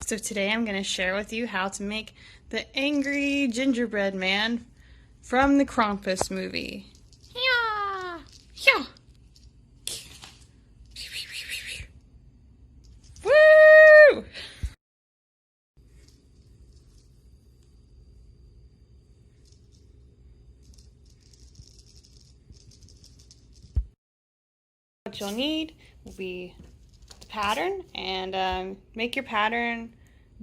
So today I'm going to share with you how to make the angry gingerbread man from the Krampus movie. Yeah! Yeah! Woo! What you'll need will be the pattern, and make your pattern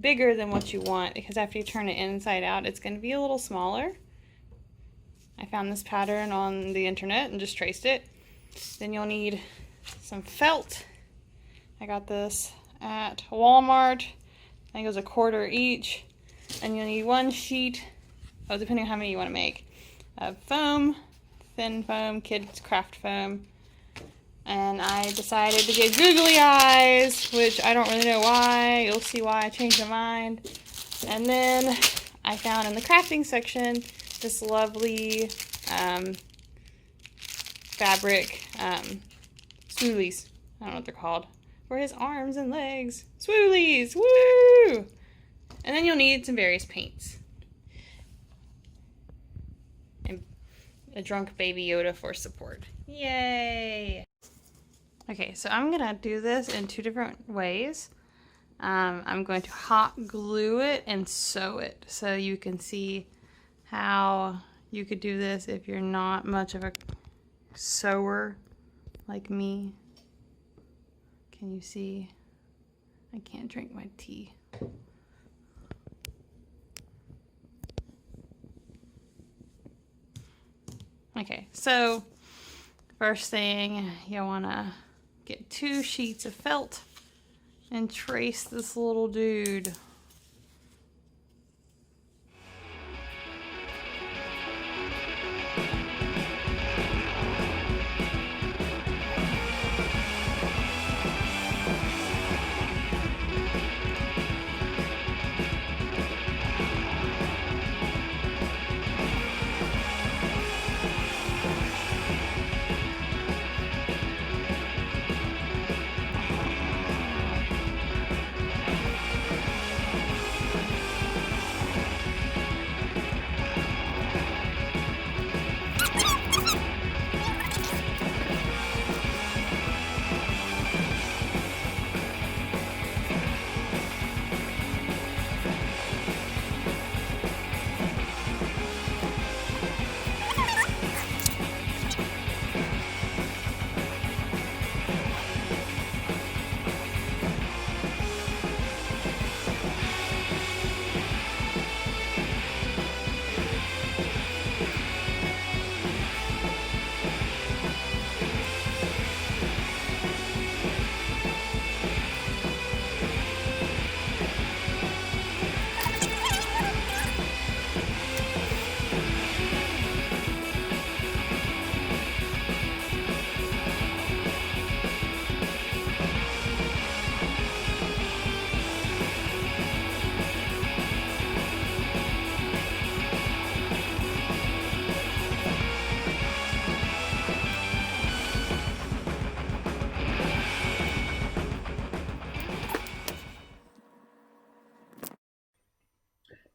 bigger than what you want, because after you turn it inside out it's going to be a little smaller. I found this pattern on the internet and just traced it. Then you'll need some felt. I got this at Walmart. I think it was $1/4 each. And you'll need 1 sheet, depending on how many you want to make, of foam, thin foam, kids craft foam. And I decided to get googly eyes, which I don't really know why. You'll see why I changed my mind. And then I found in the crafting section this lovely fabric swoolies. I don't know what they're called. For his arms and legs. Swoolies! Woo! And then you'll need some various paints. And a drunk baby Yoda for support. Yay! Okay, so I'm gonna do this in 2 different ways. I'm going to hot glue it and sew it, so you can see how you could do this if you're not much of a sewer like me. Can you see? I can't drink my tea. Okay, so first thing, you wanna get 2 sheets of felt and trace this little dude.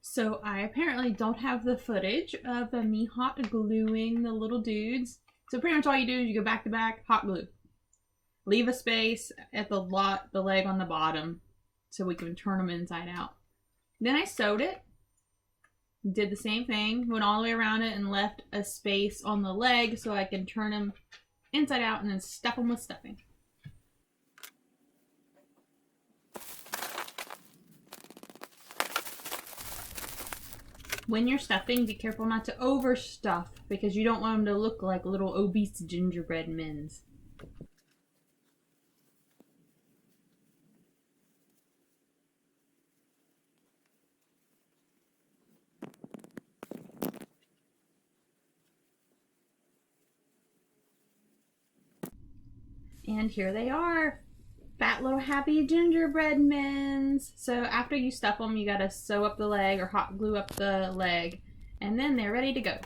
So I apparently don't have the footage of me hot gluing the little dudes. So pretty much all you do is you go back to back, hot glue. Leave a space at the leg on the bottom so we can turn them inside out. Then I sewed it. Did the same thing, went all the way around it and left a space on the leg so I can turn them inside out and then stuff them with stuffing. When you're stuffing, be careful not to overstuff because you don't want them to look like little obese gingerbread men. And here they are. Fat little happy gingerbread men. So after you stuff them, you gotta sew up the leg or hot glue up the leg, and then they're ready to go.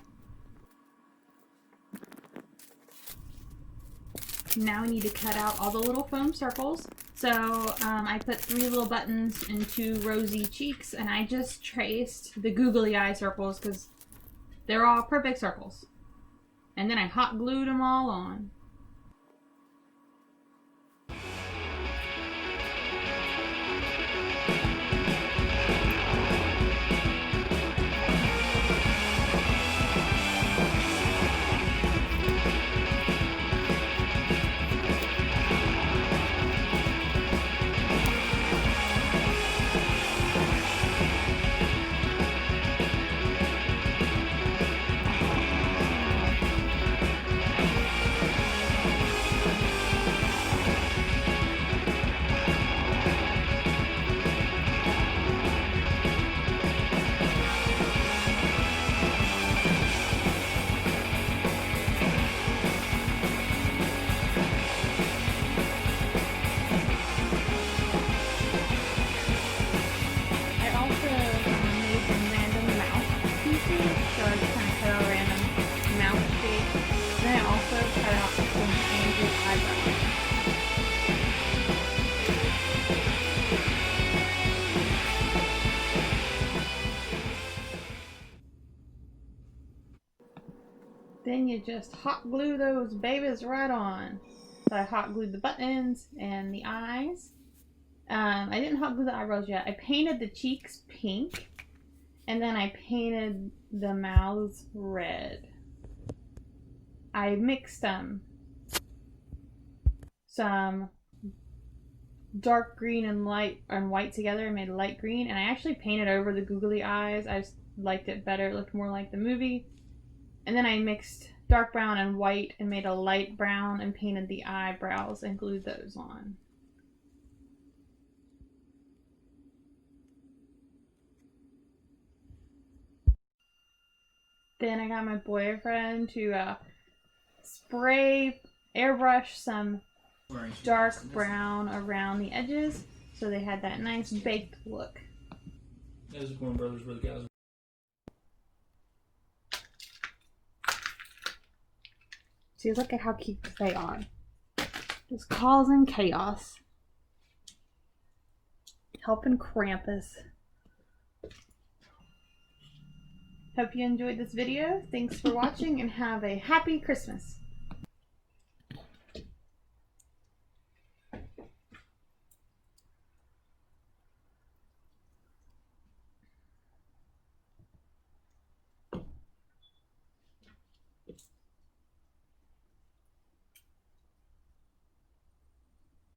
Now we need to cut out all the little foam circles. So I put 3 little buttons and 2 rosy cheeks, and I just traced the googly eye circles because they're all perfect circles. And then I hot glued them all on. Then you just hot glue those babies right on. So I hot glued the buttons and the eyes. I didn't hot glue the eyebrows yet. I painted the cheeks pink, and then I painted the mouths red. I mixed some dark green and light and white together and made a light green, and I actually painted over the googly eyes. I just liked it better. It looked more like the movie. And then I mixed dark brown and white and made a light brown and painted the eyebrows and glued those on. Then I got my boyfriend to spray, airbrush some dark brown around the edges so they had that nice baked look. Those are Coen Brothers where the guys. See, look at how cute they are. Just causing chaos. Helping Krampus. Hope you enjoyed this video. Thanks for watching and have a happy Christmas.